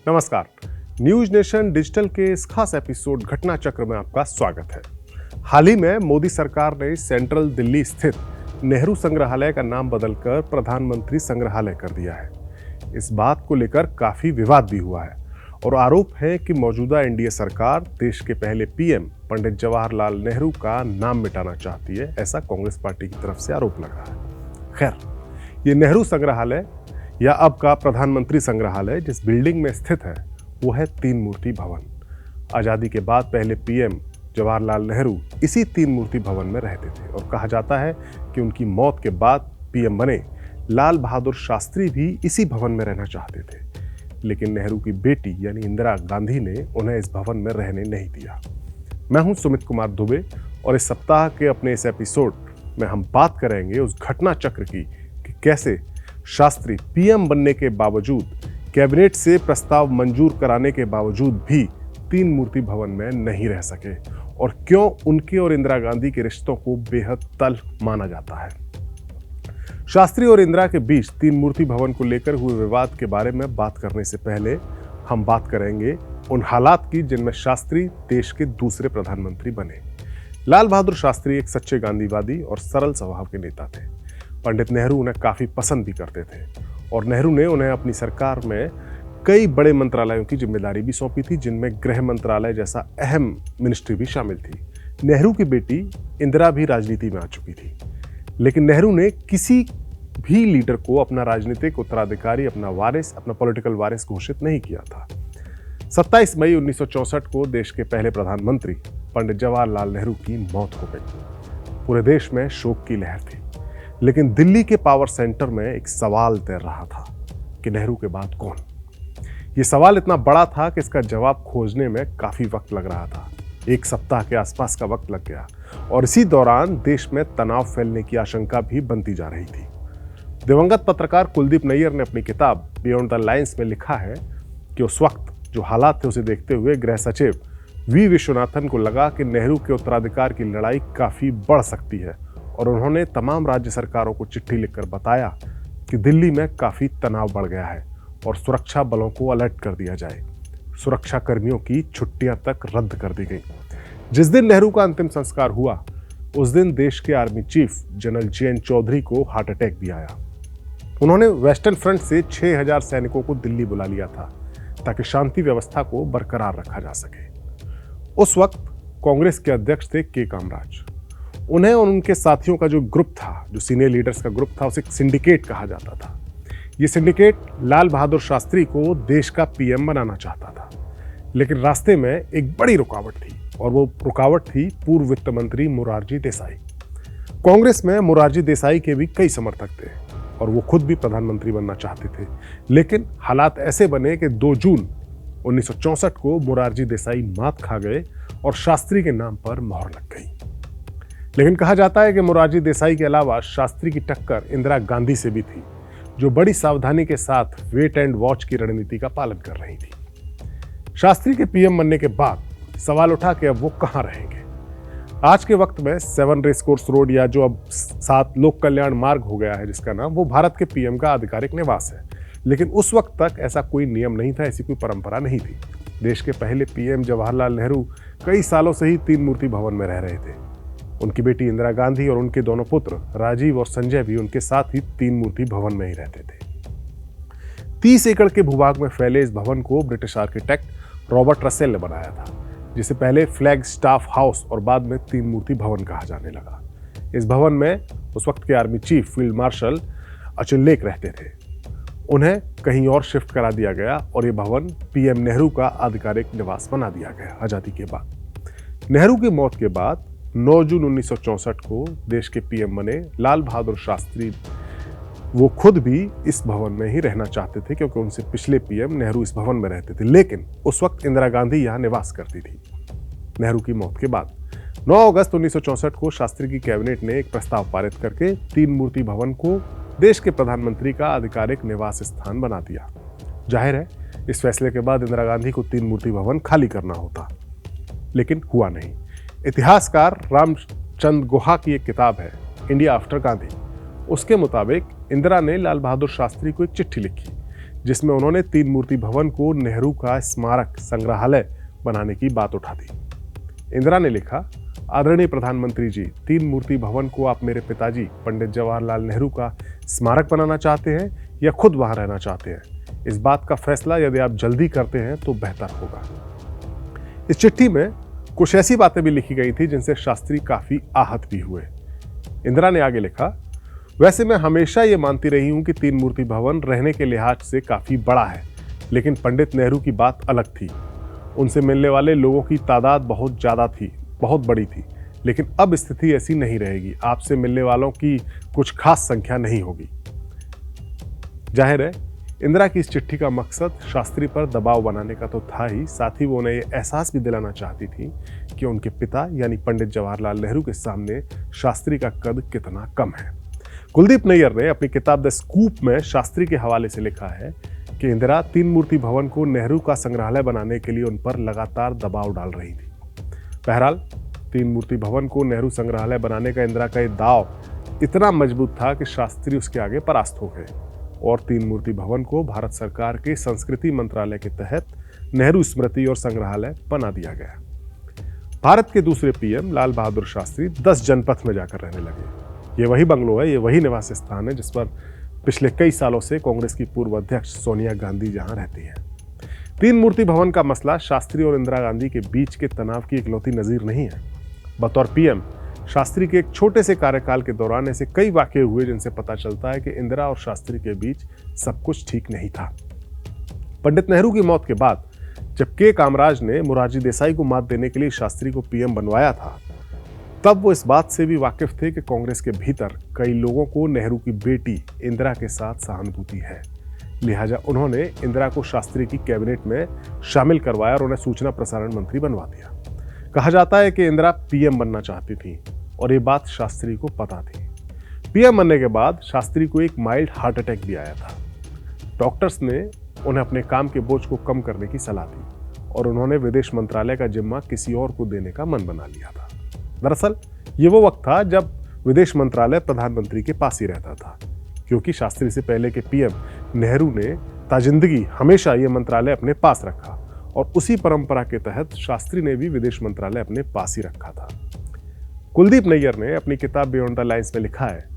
नमस्कार। News nation digital के इस खास एपिसोड घटना चक्र में आपका स्वागत है। हाल ही में मोदी सरकार ने सेंट्रल दिल्ली स्थित नेहरू संग्रहालय का नाम बदलकर प्रधानमंत्री संग्रहालय कर दिया है। इस बात को लेकर काफी विवाद भी हुआ है और आरोप है कि मौजूदा एनडीए सरकार देश के पहले पीएम पंडित जवाहरलाल नेहरू का नाम मिटाना चाहती है, ऐसा कांग्रेस पार्टी की तरफ से आरोप लग रहा है। खैर, ये नेहरू संग्रहालय या अब का प्रधानमंत्री संग्रहालय जिस बिल्डिंग में स्थित है वो है तीन मूर्ति भवन। आजादी के बाद पहले पीएम जवाहरलाल नेहरू इसी तीन मूर्ति भवन में रहते थे और कहा जाता है कि उनकी मौत के बाद पीएम बने लाल बहादुर शास्त्री भी इसी भवन में रहना चाहते थे, लेकिन नेहरू की बेटी यानी इंदिरा गांधी ने उन्हें इस भवन में रहने नहीं दिया। मैं हूं सुमित कुमार दुबे और इस सप्ताह के अपने इस एपिसोड में हम बात करेंगे उस घटना चक्र की कि कैसे शास्त्री पीएम बनने के बावजूद, कैबिनेट से प्रस्ताव मंजूर कराने के बावजूद भी तीन मूर्ति भवन में नहीं रह सके और क्यों उनके और इंदिरा गांधी के रिश्तों को बेहद तल्ख माना जाता है। शास्त्री और इंदिरा के बीच तीन मूर्ति भवन को लेकर हुए विवाद के बारे में बात करने से पहले हम बात करेंगे उन हालात की जिनमें शास्त्री देश के दूसरे प्रधानमंत्री बने। लाल बहादुर शास्त्री एक सच्चे गांधीवादी और सरल स्वभाव के नेता थे। पंडित नेहरू उन्हें काफी पसंद भी करते थे और नेहरू ने उन्हें अपनी सरकार में कई बड़े मंत्रालयों की जिम्मेदारी भी सौंपी थी, जिनमें गृह मंत्रालय जैसा अहम मिनिस्ट्री भी शामिल थी। नेहरू की बेटी इंदिरा भी राजनीति में आ चुकी थी, लेकिन नेहरू ने किसी भी लीडर को अपना राजनीतिक उत्तराधिकारी, अपना वारिस, अपना पॉलिटिकल वारिस घोषित नहीं किया था। 27 मई 1964 को देश के पहले प्रधानमंत्री पंडित जवाहरलाल नेहरू की मौत हो गई। पूरे देश में शोक की लहर थी, लेकिन दिल्ली के पावर सेंटर में एक सवाल तैर रहा था कि नेहरू के बाद कौन। यह सवाल इतना बड़ा था कि इसका जवाब खोजने में काफी वक्त लग रहा था। एक सप्ताह के आसपास का वक्त लग गया और इसी दौरान देश में तनाव फैलने की आशंका भी बनती जा रही थी। दिवंगत पत्रकार कुलदीप नैयर ने अपनी किताब बियॉन्ड द लाइन्स में लिखा है कि उस वक्त जो हालात थे उसे देखते हुए गृह सचिव वी विश्वनाथन को लगा कि नेहरू के उत्तराधिकार की लड़ाई काफी बढ़ सकती है और उन्होंने तमाम राज्य सरकारों को चिट्ठी लिखकर बताया कि दिल्ली में काफी तनाव बढ़ गया है और सुरक्षा बलों को अलर्ट कर दिया जाए। सुरक्षा कर्मियों की छुट्टियां तक रद्द कर दी गई। जिस दिन नेहरू का अंतिम संस्कार हुआ उस दिन देश के army chief general JN Chaudhary को हार्ट अटैक भी आया। उन्होंने वेस्टर्न फ्रंट से 6000 सैनिकों को दिल्ली बुला लिया था ताकि शांति व्यवस्था को बरकरार रखा जा सके। उस वक्त कांग्रेस के अध्यक्ष थे के कामराज। उन्हें और उनके साथियों का जो ग्रुप था, जो सीनियर लीडर्स का ग्रुप था, उसे एक सिंडिकेट कहा जाता था। ये सिंडिकेट लाल बहादुर शास्त्री को देश का पीएम बनाना चाहता था, लेकिन रास्ते में एक बड़ी रुकावट थी और वो रुकावट थी पूर्व वित्त मंत्री मोरारजी देसाई। कांग्रेस में मोरारजी देसाई के भी कई समर्थक थे और वो खुद भी प्रधानमंत्री बनना चाहते थे, लेकिन हालात ऐसे बने कि 2 जून 1964 को मोरारजी देसाई मात खा गए और शास्त्री के नाम पर मोहर लग गई। लेकिन कहा जाता है कि मोरारजी देसाई के अलावा शास्त्री की टक्कर इंदिरा गांधी से भी थी, जो बड़ी सावधानी के साथ वेट एंड वॉच की रणनीति का पालन कर रही थी। शास्त्री के पीएम बनने के बाद सवाल उठा कि अब वो कहां रहेंगे। आज के वक्त में 7 रेस कोर्स रोड या जो अब 7 लोक कल्याण मार्ग हो गया है जिसका नाम, वो भारत के पीएम का आधिकारिक निवास है, लेकिन उस वक्त तक ऐसा कोई नियम नहीं था, ऐसी कोई परंपरा नहीं थी। देश के पहले पीएम जवाहरलाल नेहरू कई सालों से ही तीन मूर्ति भवन में रह रहे थे। उनकी बेटी इंदिरा गांधी और उनके दोनों पुत्र राजीव और संजय भी उनके साथ ही तीन मूर्ति भवन में ही रहते थे। 30 एकड़ के भूभाग में फैले इस भवन को ब्रिटिश आर्किटेक्ट रॉबर्ट रसेल ने बनाया था, जिसे पहले फ्लैग स्टाफ हाउस और बाद में तीन मूर्ति भवन कहा जाने लगा। इस भवन में उस वक्त के आर्मी चीफ फील्ड मार्शल अचल लेक रहते थे। उन्हें कहीं और शिफ्ट करा दिया गया और ये भवन पीएम नेहरू का आधिकारिक निवास बना दिया गया आजादी के बाद। नेहरू की मौत के बाद 9 जून 1964 को देश के पीएम बने लाल बहादुर शास्त्री। वो खुद भी इस भवन में ही रहना चाहते थे क्योंकि उनसे पिछले पीएम नेहरू इस भवन में रहते थे, लेकिन उस वक्त इंदिरा गांधी यहाँ निवास करती थी। नेहरू की मौत के बाद 9 अगस्त 1964 को शास्त्री की कैबिनेट ने एक प्रस्ताव पारित करके तीन मूर्ति भवन को देश के प्रधानमंत्री का आधिकारिक निवास स्थान बना दिया। जाहिर है इस फैसले के बाद इंदिरा गांधी को तीन मूर्ति भवन खाली करना होता, लेकिन हुआ नहीं। इतिहासकार रामचंद गुहा की एक किताब है इंडिया आफ्टर गांधी, उसके मुताबिक इंदिरा ने लाल बहादुर शास्त्री को एक चिट्ठी लिखी जिसमें उन्होंने तीन मूर्ति भवन को नेहरू का स्मारक संग्रहालय बनाने की बात उठा दी। इंदिरा ने लिखा, आदरणीय प्रधानमंत्री जी, तीन मूर्ति भवन को आप मेरे पिताजी पंडित जवाहरलाल नेहरू का स्मारक बनाना चाहते हैं या खुद वहां रहना चाहते हैं? इस बात का फैसला यदि आप जल्दी करते हैं तो बेहतर होगा। इस चिट्ठी में कुछ ऐसी बातें भी लिखी गई थी जिनसे शास्त्री काफी आहत भी हुए। इंदिरा ने आगे लिखा, वैसे मैं हमेशा ये मानती रही हूं कि तीन मूर्ति भवन रहने के लिहाज से काफी बड़ा है, लेकिन पंडित नेहरू की बात अलग थी। उनसे मिलने वाले लोगों की तादाद बहुत ज्यादा थी, बहुत बड़ी थी, लेकिन अब स्थिति ऐसी नहीं रहेगी। आपसे मिलने वालों की कुछ खास संख्या नहीं होगी। जाहिर है, इंदिरा की इस चिट्ठी का मकसद शास्त्री पर दबाव बनाने का तो था ही, साथ ही वो उन्हें यह एहसास भी दिलाना चाहती थी कि उनके पिता यानी पंडित जवाहरलाल नेहरू के सामने शास्त्री का कद कितना कम है। कुलदीप नैयर ने अपनी किताब द स्कूप में शास्त्री के हवाले से लिखा है कि इंदिरा तीन मूर्ति भवन को नेहरू का संग्रहालय बनाने के लिए उन पर लगातार दबाव डाल रही थी। बहरहाल, तीन मूर्ति भवन को नेहरू संग्रहालय बनाने का इंदिरा का दाव इतना मजबूत था कि शास्त्री उसके आगे परास्त हो गए और तीन मूर्ति भवन को भारत सरकार के संस्कृति मंत्रालय के तहत नेहरू स्मृति और संग्रहालय बना दिया गया। भारत के दूसरे पीएम लाल बहादुर शास्त्री 10 जनपथ में जाकर रहने लगे। ये वही बंगलो है, ये वही निवास स्थान है जिस पर पिछले कई सालों से कांग्रेस की पूर्व अध्यक्ष सोनिया गांधी जहां रहती हैं। तीन मूर्ति भवन का मसला शास्त्री और इंदिरा गांधी के बीच के तनाव की इकलौती नजीर नहीं है। बतौर पीएम शास्त्री के एक छोटे से कार्यकाल के दौरान ऐसे कई वाकये हुए जिनसे पता चलता है कि इंदिरा और शास्त्री के बीच सब कुछ ठीक नहीं था। पंडित नेहरू की मौत के बाद जब के कामराज ने मोरारजी देसाई को मात देने के लिए शास्त्री को पीएम बनवाया था, तब वो इस बात से भी वाकिफ थे कि कांग्रेस के भीतर कई लोगों को नेहरू की बेटी इंदिरा के साथ सहानुभूति है। लिहाजा उन्होंने इंदिरा को शास्त्री की कैबिनेट में शामिल करवाया और उन्हें सूचना प्रसारण मंत्री बनवा दिया। कहा जाता है कि इंदिरा पीएम बनना चाहती थी और ये बात शास्त्री को पता थी। पीएम बनने के बाद शास्त्री को एक माइल्ड हार्ट अटैक भी आया था। डॉक्टर्स ने उन्हें अपने काम के बोझ को कम करने की सलाह दी और उन्होंने विदेश मंत्रालय का जिम्मा किसी और को देने का मन बना लिया था। दरअसल ये वो वक्त था जब विदेश मंत्रालय प्रधानमंत्री के पास ही रहता था, क्योंकि शास्त्री से पहले के पीएम नेहरू ने ताजिंदगी हमेशा ये मंत्रालय अपने पास रखा और उसी परंपरा के तहत शास्त्री ने भी विदेश मंत्रालय अपने पास ही रखा था। कुलदीप नैयर ने अपनी किताब बियॉन्ड द लाइन्स में लिखा है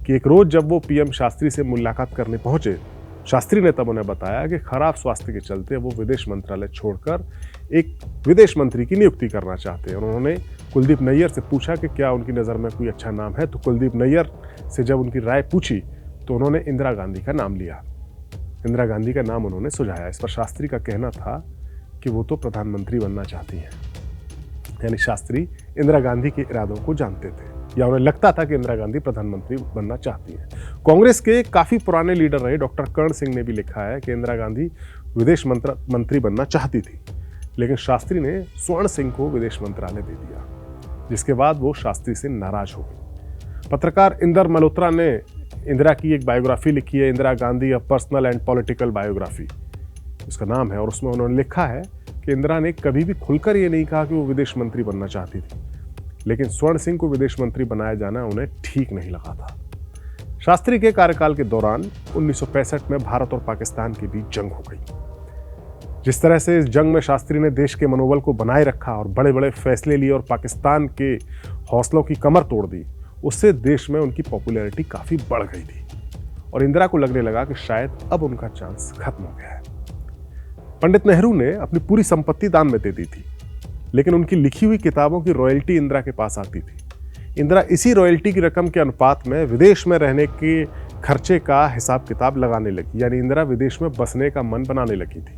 कि एक रोज जब वो पीएम शास्त्री से मुलाकात करने पहुंचे, शास्त्री ने तब उन्हें बताया कि खराब स्वास्थ्य के चलते वो विदेश मंत्रालय छोड़कर एक विदेश मंत्री की नियुक्ति करना चाहते हैं। और उन्होंने कुलदीप नैयर से पूछा कि क्या उनकी नज़र में कोई अच्छा नाम है, तो कुलदीप नैयर से जब उनकी राय पूछी तो उन्होंने इंदिरा गांधी का नाम लिया। इंदिरा गांधी का नाम उन्होंने सुझाया। इस पर शास्त्री का कहना था कि वो तो प्रधानमंत्री बनना चाहती हैं। यानी शास्त्री इंदिरा गांधी के इरादों को जानते थे, या उन्हें लगता था कि इंदिरा गांधी प्रधानमंत्री बनना चाहती हैं। कांग्रेस के काफी पुराने लीडर रहे डॉक्टर कर्ण सिंह ने भी लिखा है कि इंदिरा गांधी विदेश मंत्री बनना चाहती थी, लेकिन शास्त्री ने स्वर्ण सिंह को विदेश मंत्रालय दे दिया, जिसके बाद वो शास्त्री से नाराज हो गई। पत्रकार इंदर मल्होत्रा ने इंदिरा की एक बायोग्राफी लिखी है, Indira Gandhi a personal and political biography उसका नाम है, और उसमें उन्होंने लिखा है कि इंदिरा ने कभी भी खुलकर ये नहीं कहा कि वो विदेश मंत्री बनना चाहती थी, लेकिन स्वर्ण सिंह को विदेश मंत्री बनाया जाना उन्हें ठीक नहीं लगा था। शास्त्री के कार्यकाल के दौरान 1965 में भारत और पाकिस्तान के बीच जंग हो गई। जिस तरह से इस जंग में शास्त्री ने देश के मनोबल को बनाए रखा और बड़े बड़े फैसले लिए और पाकिस्तान के हौसलों की कमर तोड़ दी, उससे देश में उनकी पॉपुलैरिटी काफी बढ़ गई थी और इंदिरा को लगने लगा कि शायद अब उनका चांस खत्म हो गया है। पंडित नेहरू ने अपनी पूरी संपत्ति दान में दे दी थी, लेकिन उनकी लिखी हुई किताबों की रॉयल्टी इंदिरा के पास आती थी। इंदिरा इसी रॉयल्टी की रकम के अनुपात में विदेश में रहने के खर्चे का हिसाब किताब लगाने लगी, यानी इंदिरा विदेश में बसने का मन बनाने लगी थी।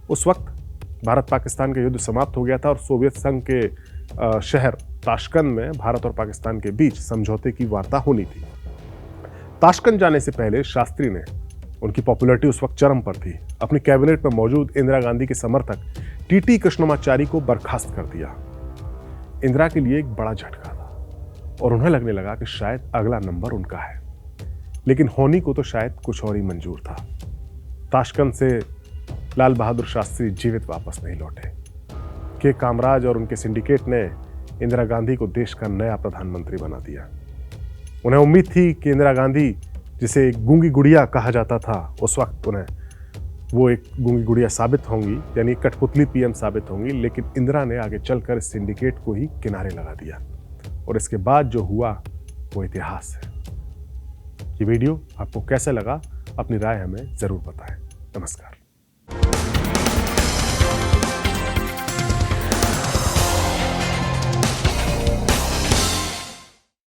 उस वक्त भारत पाकिस्तान का युद्ध समाप्त हो गया था और सोवियत संघ के शहर ताशकंद में भारत और पाकिस्तान के बीच समझौते की वार्ता होनी थी। ताशकंद जाने से पहले शास्त्री ने, उनकी पॉपुलैरिटी उस वक्त चरम पर थी, अपनी कैबिनेट में मौजूद इंदिरा गांधी के समर्थक टीटी कृष्णमाचारी को बर्खास्त कर दिया। इंदिरा के लिए एक बड़ा झटका था और उन्हें लगने लगा कि शायद अगला नंबर उनका है, लेकिन होनी को तो शायद कुछ और ही मंजूर था। ताशकंद से लाल बहादुर शास्त्री जीवित वापस नहीं लौटे। के कामराज और उनके सिंडिकेट ने इंदिरा गांधी को देश का नया प्रधानमंत्री बना दिया। उन्हें उम्मीद थी कि इंदिरा गांधी, जिसे गूंगी गुड़िया कहा जाता था, उस वक्त उन्हें वो एक गूंगी गुड़िया साबित होंगी, यानी कठपुतली पीएम साबित होंगी, लेकिन इंदिरा ने आगे चलकर सिंडिकेट को ही किनारे लगा दिया और इसके बाद जो हुआ वो इतिहास है। ये वीडियो आपको कैसा लगा, अपनी राय हमें जरूर बताएं। नमस्कार।